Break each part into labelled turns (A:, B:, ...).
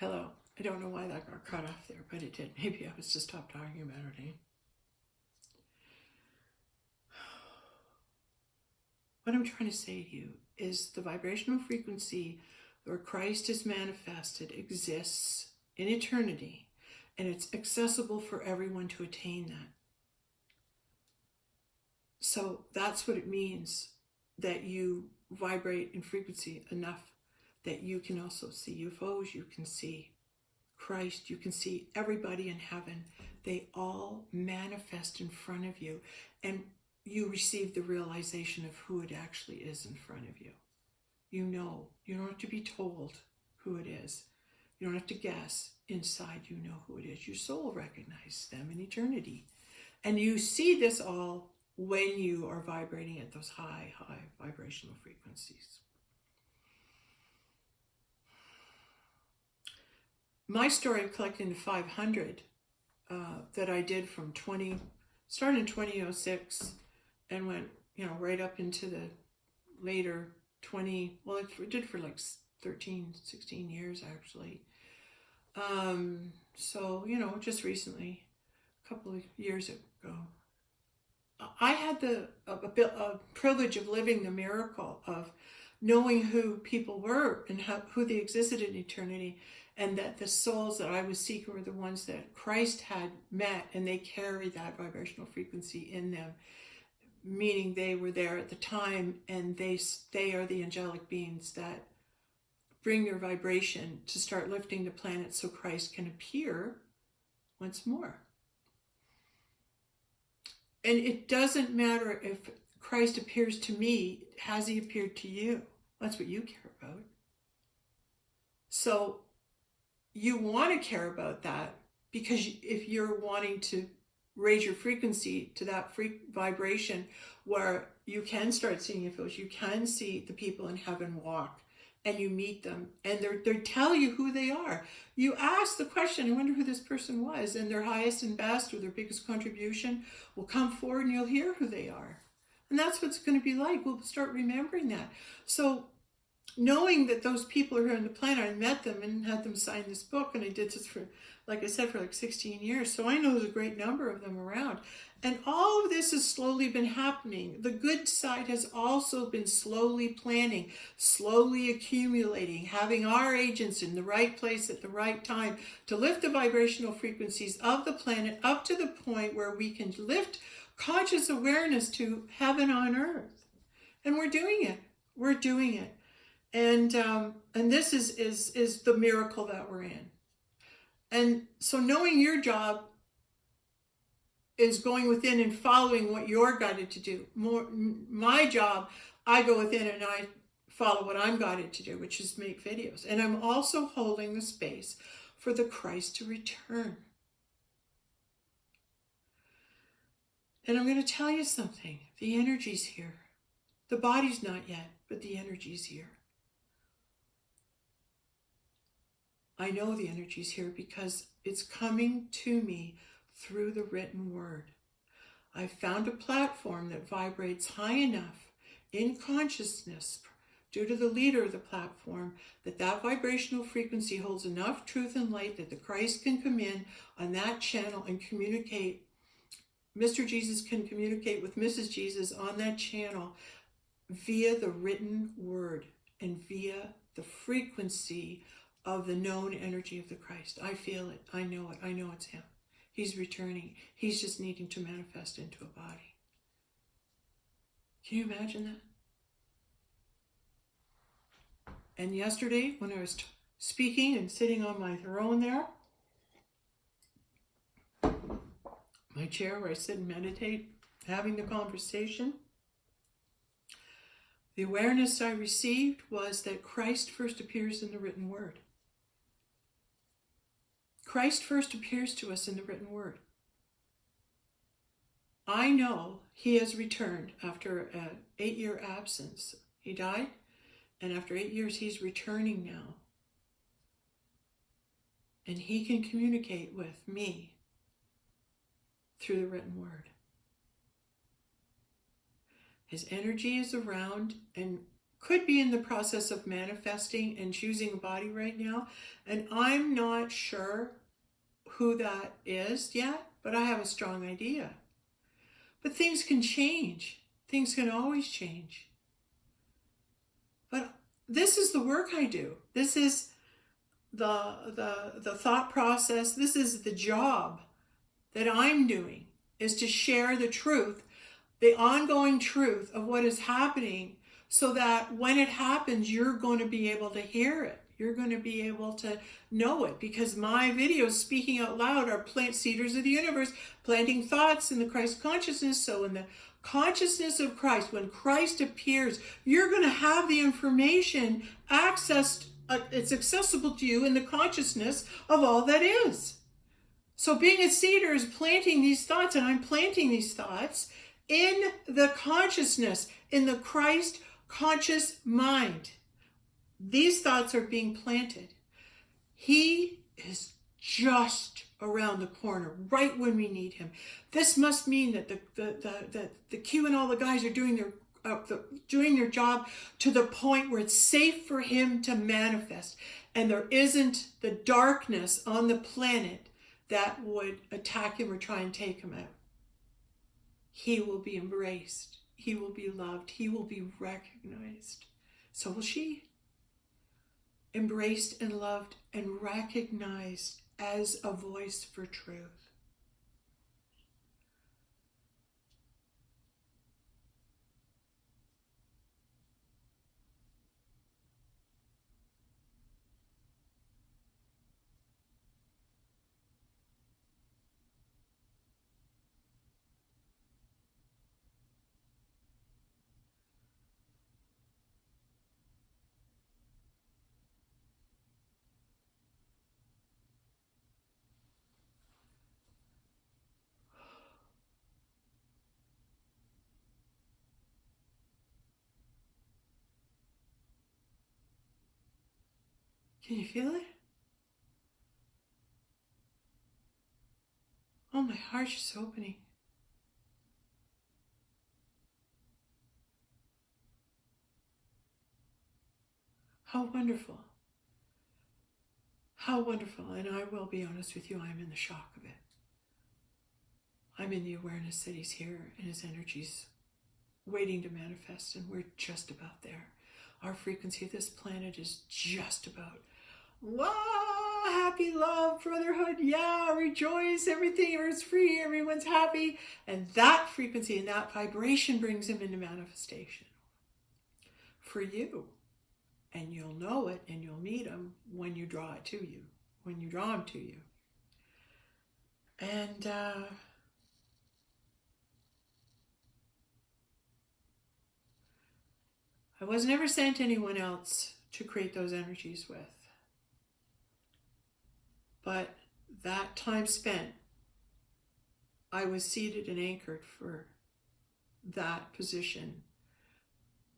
A: Hello. I don't know why that got cut off there, but it did. Maybe I was just stopped talking about it. Eh? What I'm trying to say to you is the vibrational frequency where Christ is manifested exists in eternity, and it's accessible for everyone to attain that. So that's what it means, that you vibrate in frequency enough that you can also see UFOs, you can see Christ, you can see everybody in heaven. They all manifest in front of you, and you receive the realization of who it actually is in front of you. You know, you don't have to be told who it is. You don't have to guess. Inside, you know who it is. Your soul recognizes them in eternity. And you see this all when you are vibrating at those high, high vibrational frequencies. My story of collecting the 500 that I did from started in 2006 and went, right up into the later it did for like 13, 16 years actually. So, just recently, a couple of years ago, I had the privilege of living the miracle of knowing who people were and who they existed in eternity, and that the souls that I was seeking were the ones that Christ had met, and they carry that vibrational frequency in them, meaning they were there at the time, and they are the angelic beings that bring their vibration to start lifting the planet so Christ can appear once more. And it doesn't matter if Christ appears to me, has he appeared to you? That's what you care about. So you want to care about that, because if you're wanting to raise your frequency to that vibration where you can start seeing UFOs, you can see the people in heaven walk, and you meet them, and they tell you who they are. You ask the question, I wonder who this person was, and their highest and best or their biggest contribution will come forward, and you'll hear who they are. And that's what it's going to be like. We'll start remembering that. So knowing that those people are here on the planet, I met them and had them sign this book, and I did this for, like I said, for like 16 years. So I know there's a great number of them around. And all of this has slowly been happening. The good side has also been slowly planning, slowly accumulating, having our agents in the right place at the right time to lift the vibrational frequencies of the planet up to the point where we can lift conscious awareness to heaven on earth. And we're doing it. We're doing it. And this is the miracle that we're in. And so knowing your job is going within and following what you're guided to do. My job, I go within and I follow what I'm guided to do, which is make videos. And I'm also holding the space for the Christ to return. And I'm going to tell you something. The energy's here. The body's not yet, but the energy's here. I know the energy's here because it's coming to me through the written word. I found a platform that vibrates high enough in consciousness due to the leader of the platform that vibrational frequency holds enough truth and light that the Christ can come in on that channel and communicate. Mr. Jesus can communicate with Mrs. Jesus on that channel via the written word and via the frequency of the known energy of the Christ. I feel it. I know it. I know it's him. He's returning. He's just needing to manifest into a body. Can you imagine that? And yesterday, when I was speaking and sitting on my throne there, my chair where I sit and meditate, having the conversation, the awareness I received was that Christ first appears in the written word. Christ first appears to us in the written word. I know he has returned after an 8-year absence. He died, and after 8 years, he's returning now. And he can communicate with me through the written word. His energy is around, and could be in the process of manifesting and choosing a body right now. And I'm not sure who that is yet, but I have a strong idea. But things can change. Things can always change. But this is the work I do. This is the thought process. This is the job that I'm doing, is to share the truth, the ongoing truth of what is happening, so that when it happens, you're going to be able to hear it. You're going to be able to know it, because my videos speaking out loud are plant seeders of the universe, planting thoughts in the Christ consciousness. So in the consciousness of Christ, when Christ appears, you're going to have the information accessed. It's accessible to you in the consciousness of all that is. So being a seeder is planting these thoughts, and I'm planting these thoughts in the consciousness, in the Christ conscious mind. These thoughts are being planted. He is just around the corner, right when we need him. This must mean that the Q and all the guys are doing their job to the point where it's safe for him to manifest, and there isn't the darkness on the planet that would attack him or try and take him out. He will be embraced. He will be loved. He will be recognized. So will she. Embraced and loved and recognized as a voice for truth. Can you feel it? Oh, my heart's just opening. How wonderful. How wonderful. And I will be honest with you, I'm in the shock of it. I'm in the awareness that he's here and his energy's waiting to manifest, and we're just about there. Our frequency of this planet is just about, wow, happy love, brotherhood, yeah, rejoice, everything is free, everyone's happy. And that frequency and that vibration brings him into manifestation for you. And you'll know it, and you'll meet him when you draw it to you, when you draw him to you. And I was never sent anyone else to create those energies with. But that time spent, I was seated and anchored for that position,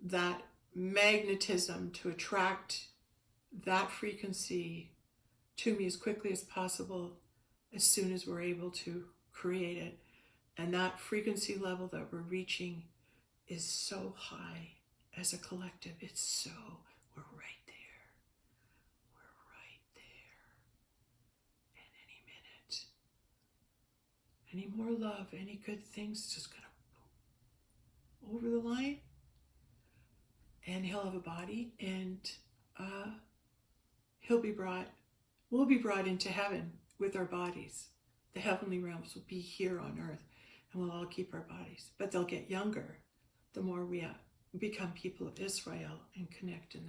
A: that magnetism to attract that frequency to me as quickly as possible, as soon as we're able to create it. And that frequency level that we're reaching is so high as a collective. It's so, we're right there. We're right there. And any minute, any more love, any good things, just gonna go over the line. And he'll have a body, and we'll be brought into heaven with our bodies. The heavenly realms will be here on earth, and we'll all keep our bodies. But they'll get younger the more we become people of Israel and connect in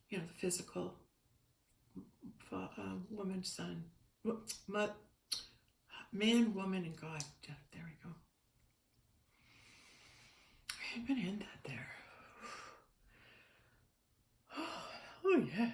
A: the physical woman, son, man, woman, and God. There we go. I'm going to end that there. Oh, yes.